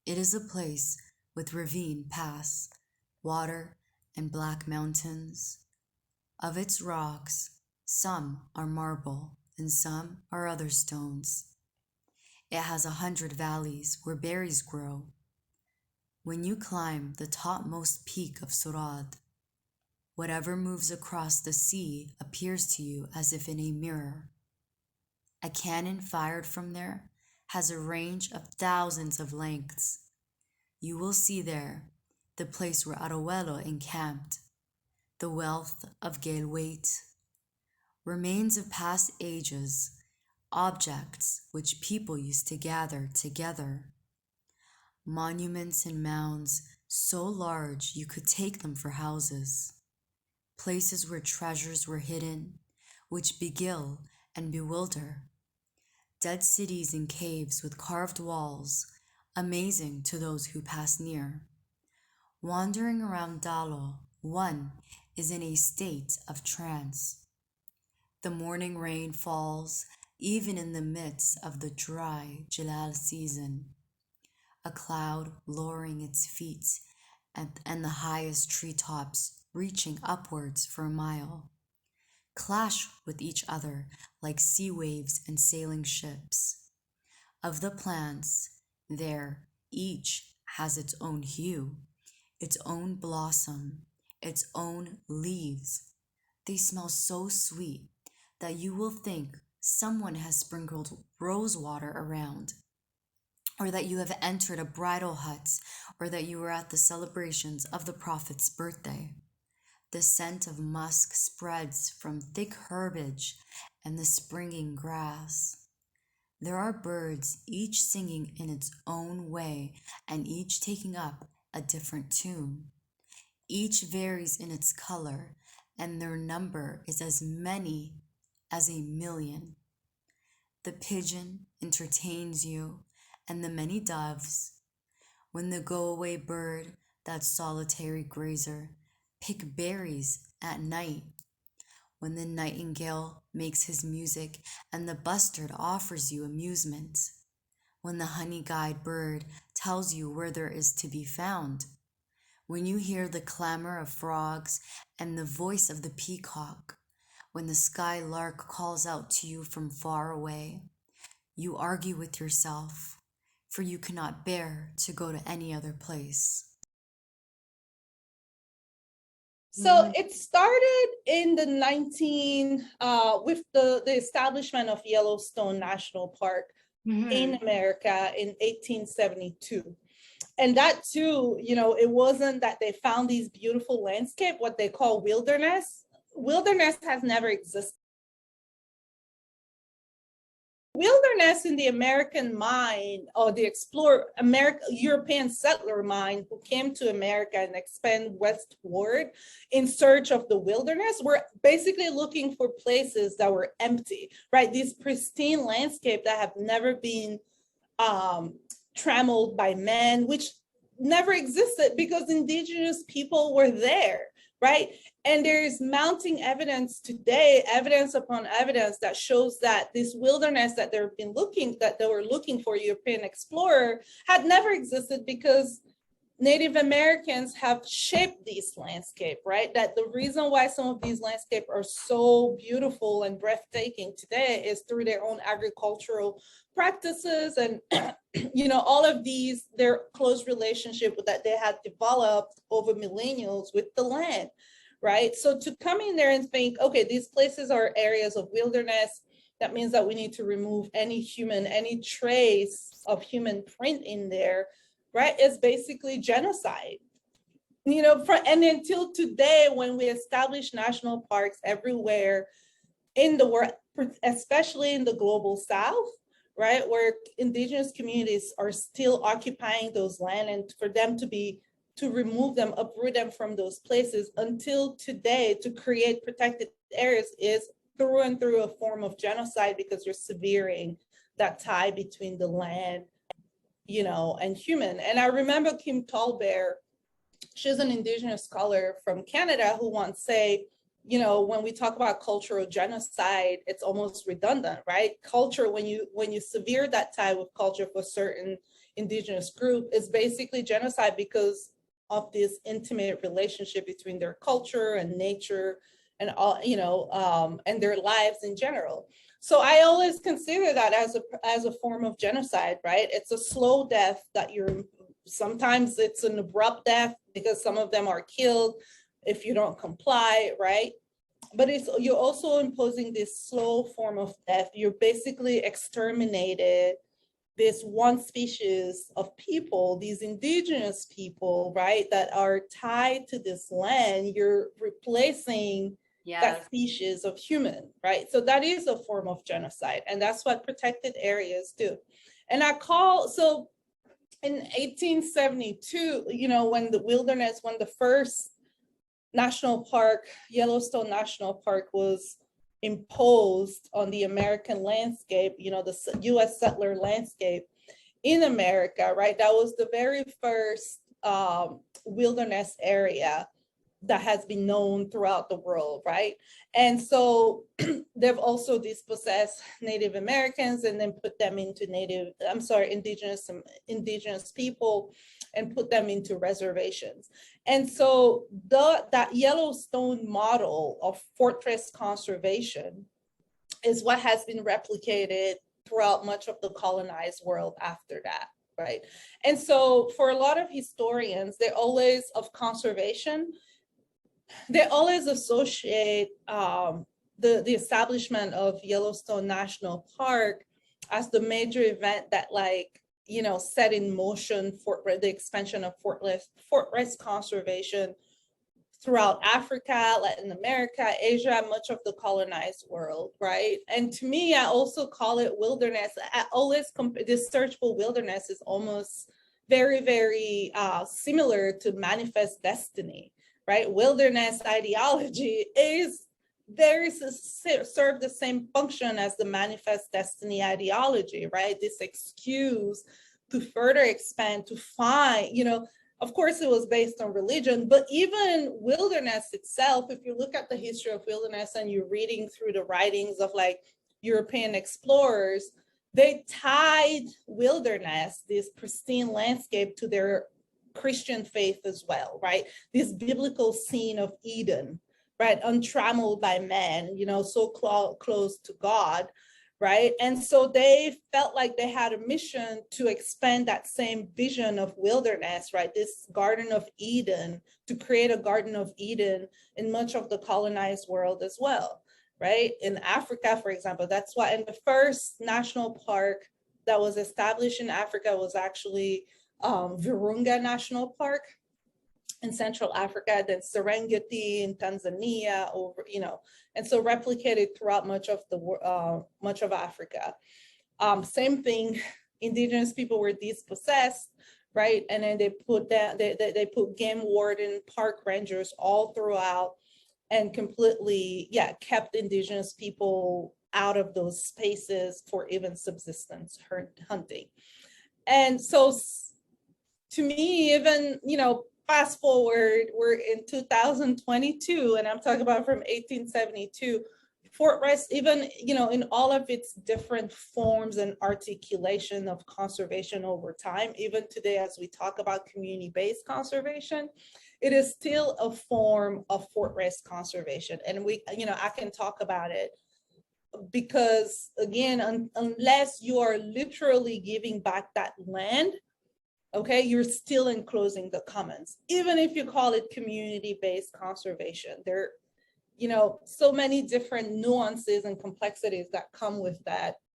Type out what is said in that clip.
It is a place with ravine pass, water, and black mountains. Of its rocks, some are marble and some are other stones. It has 100 valleys where berries grow. When you climb the topmost peak of Surad, whatever moves across the sea appears to you as if in a mirror. A cannon fired from there has a range of thousands of lengths. You will see there the place where Aruelo encamped, the wealth of Gelwait, remains of past ages, objects which people used to gather together, monuments and mounds so large you could take them for houses, places where treasures were hidden, which beguile and bewilder, dead cities and caves with carved walls, amazing to those who pass near. Wandering around Dalo, one is in a state of trance. The morning rain falls even in the midst of the dry Jalal season. A cloud lowering its feet and the highest treetops reaching upwards for a mile, clash with each other like sea waves and sailing ships. Of the plants, there each has its own hue, its own blossom, its own leaves. They smell so sweet that you will think someone has sprinkled rose water around, or that you have entered a bridal hut, or that you were at the celebrations of the Prophet's birthday. The scent of musk spreads from thick herbage and the springing grass. There are birds, each singing in its own way and each taking up a different tune. Each varies in its color, and their number is as many as 1,000,000. The pigeon entertains you, and the many doves. When the go-away bird, that solitary grazer, pick berries at night. When the nightingale makes his music, and the bustard offers you amusement. When the honey-guide bird tells you where there is to be found. When you hear the clamor of frogs and the voice of the peacock. When the sky lark calls out to you from far away, you argue with yourself, for you cannot bear to go to any other place. So it started in the with the establishment of Yellowstone National Park in America in 1872. And that too, it wasn't that they found these beautiful landscape, what they call wilderness. Wilderness has never existed. Wilderness in the American mind, or the European settler mind who came to America and expand westward in search of the wilderness, were basically looking for places that were empty, right? These pristine landscapes that have never been trammeled by men, which never existed because indigenous people were there, right? And there's mounting evidence today, evidence upon evidence, that shows that this wilderness that they were looking for, European explorer, had never existed because Native Americans have shaped this landscape, right? That the reason why some of these landscapes are so beautiful and breathtaking today is through their own agricultural practices and all of these, their close relationship that they had developed over millennials with the land, right? So to come in there and think, okay, these places are areas of wilderness, that means that we need to remove any trace of human print in there, right? Is basically genocide. And until today, when we establish national parks everywhere in the world, especially in the global South, right, where indigenous communities are still occupying those land, and for them to remove them, uproot them from those places, until today, to create protected areas is through and through a form of genocide, because you're severing that tie between the land, and human. And I remember Kim Tallbear, she's an indigenous scholar from Canada, who once say, when we talk about cultural genocide, it's almost redundant, right? Culture, when you sever that tie with culture for certain indigenous group is basically genocide because of this intimate relationship between their culture and nature and all, and their lives in general. So I always consider that as a form of genocide, right? It's a slow death that sometimes it's an abrupt death because some of them are killed if you don't comply, right? But you're also imposing this slow form of death. You're basically exterminated this one species of people, these indigenous people, right, that are tied to this land. You're replacing that species of human, right? So that is a form of genocide, and that's what protected areas do. And so in 1872, when the first national park, Yellowstone National Park, was imposed on the American landscape, the US settler landscape in America, right? That was the very first wilderness area that has been known throughout the world, right? And so they've also dispossessed Native Americans and then put them into indigenous people and put them into reservations. And so that Yellowstone model of fortress conservation is what has been replicated throughout much of the colonized world after that, right? And so for a lot of historians, of conservation, they always associate the establishment of Yellowstone National Park as the major event that set in motion for the expansion of fortress conservation throughout Africa, Latin America, Asia, much of the colonized world, right? And to me, I also call it wilderness. I always this search for wilderness is almost very, very similar to manifest destiny, right? Wilderness ideology serve the same function as the manifest destiny ideology, right? This excuse to further expand, to find, of course it was based on religion, but even wilderness itself, if you look at the history of wilderness and you're reading through the writings of European explorers, they tied wilderness, this pristine landscape, to their Christian faith as well, right? This biblical scene of Eden, right? Untrammeled by man, so close to God, right? And so they felt like they had a mission to expand that same vision of wilderness, right? This Garden of Eden, to create a Garden of Eden in much of the colonized world as well, right? In Africa, for example, that's why, and the first national park that was established in Africa was actually Virunga National Park in Central Africa, then Serengeti in Tanzania, and so replicated throughout much of Africa. Same thing, indigenous people were dispossessed, right? And then they put game warden, park rangers all throughout, and completely, kept indigenous people out of those spaces for even subsistence hunting. And so to me, even, fast forward, we're in 2022, and I'm talking about from 1872, fortress, even, in all of its different forms and articulation of conservation over time, even today, as we talk about community-based conservation, it is still a form of fortress conservation. And I can talk about it because, again, unless you are literally giving back that land, okay, you're still enclosing the commons, even if you call it community-based conservation. There, so many different nuances and complexities that come with that